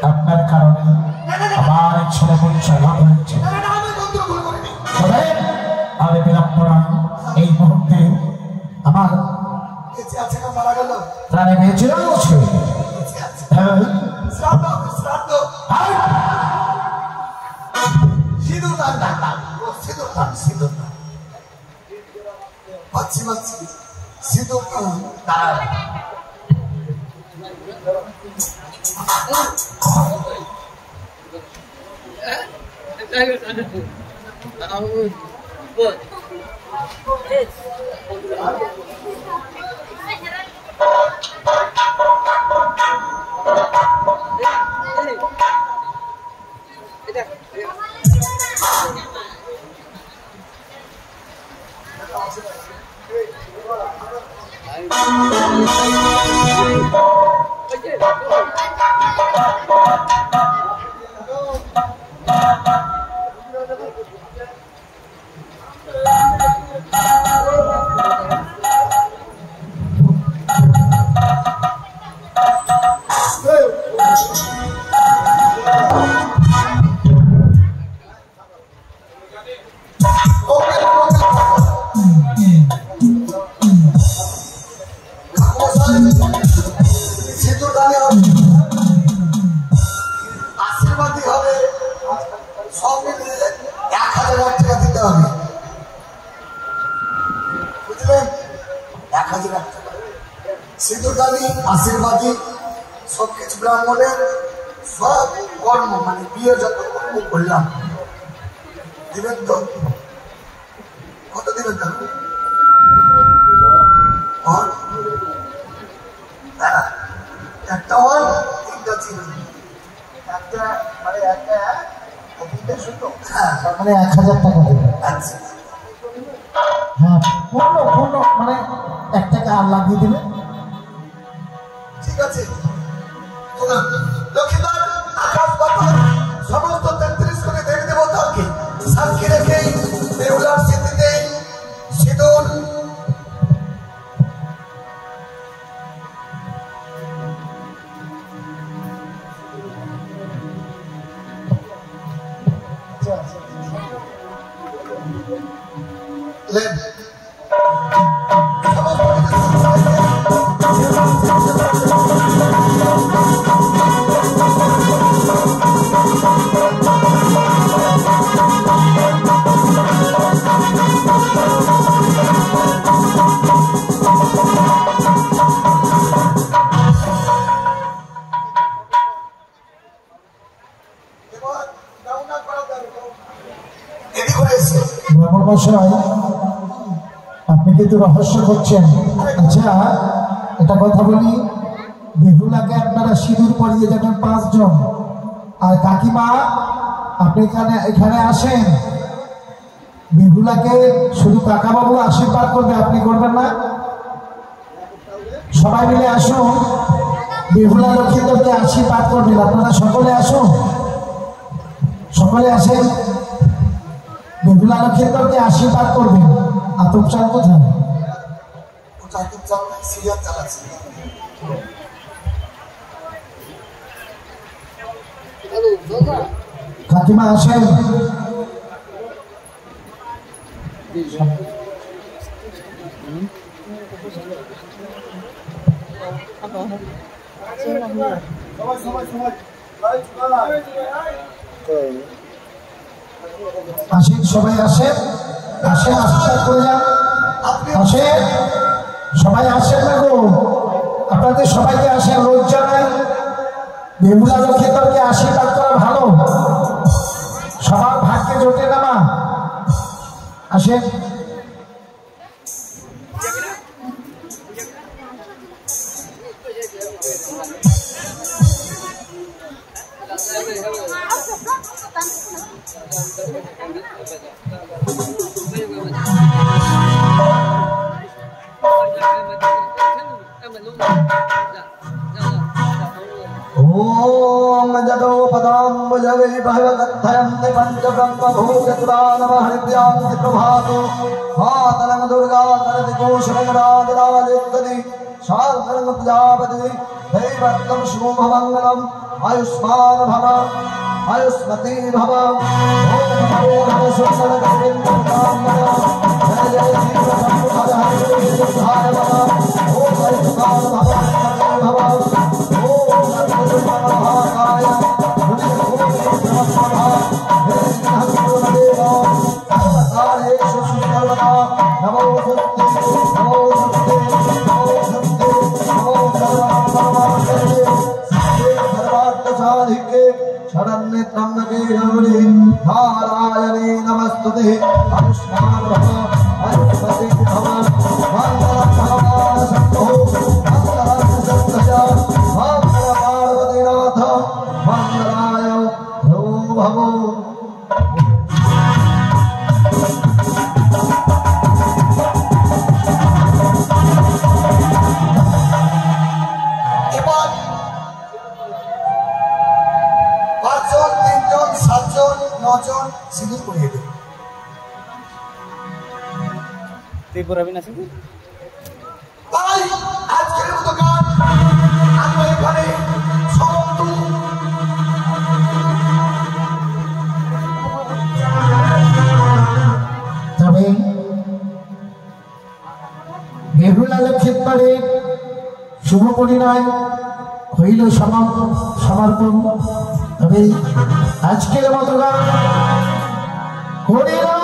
আপনার কারণে আমার ছেলে পরিচয় লাভ হয়েছে। আমি বিড়ম্বনা এই মুহূর্তে আমার প্রাণে বেঁচে রয়েছে। সিঁদুরদানি আশীর্বাদী সবকিছু ব্রাহ্মণের সব কর্ম মানে বিয়ে যত কর্ম করলাম দিবেন তো? কত দিবেন তো? একটা হল তিনটা ছিল একটা মানে একটা তিনটা শুধু মানে 1000 টাকা দেবে। আচ্ছা হ্যাঁ পূর্ণ পূর্ণ মানে 1 টাকা আর লাগিয়ে দেবে। ঠিক আছে লক্ষ্মীদার আকাশ পাতাল সমস্ত 33 কোটি দেবী দেবতাকে সাক্ষী রেখে বেহুলার স্মৃতিতে সিঁদুর লেন আপনি কিন্তু রহস্য করছেন। আচ্ছা এটা কথা বলি, বেহুলাকে আপনারা সিঁদুর পরিয়ে যাবেন 5 জন, আর কাকিমা আপনি এখানে আসেন, বেহুলাকে শুধু কাকাবাবু আশীর্বাদ করবে, আপনি করবেন না? সবাই মিলে আসুন, বেহুলা লক্ষ্মীদেরকে আশীর্বাদ করবেন। আপনারা সকলে আসুন, সকলে আসেন, বেহুলা লক্ষ্মীদেরকে আশীর্বাদ করবেন। আতপ চাল কোথায়? কাকিমা আসেন। আসেন সবাই, আসেন আসেন, আশীর্বাদ করে যান। আসেন সবাই, আসেন না গো, আপনাদের সবাইকে আসেন, লজ্জা নাই। বেহুলা লক্ষ্মীদেরকে আশীর্বাদ করা ভালো, সবার ভাগ্যে জোটে না মা। আসেন ओम जदो पदम भजवे भगवत्थयन्ति पञ्चब्रह्मभूतपुराणमहरिद्यान्ति प्रभातो मातरं दुर्गा तरति कोशरङ्गराजराजेत्तदि शान्तरं प्रजापति दैवत्तं शुभमङ्गलम् आयुष्मान भव आयुष्मती भव ओम नमो नमः सुन्दरगोविन्दकामना जय जय श्री शंभु हर हर सिद्धाय नमः ओम आयुष्मान भव भव ओम नमोकाय नमो शरण्ये त्र्यंबके गौरी नारायणे नमस्तुते आयुष्मान भव आयुष्मते भव मंगलम भगवान शंभो मंगलम सत्तया मंगल पार्वतीनाथ मंगलाय ओम भवो त्रिपुरा भी नाचेंगे তাই আজকের মতো গান আমরা এখানে সমাপ্ত। তবে বেহুলা লক্ষ্মীর পরে শুভ পরিণয় হইল সমর্পণ। তবে আজকের মতো গান হরিনাম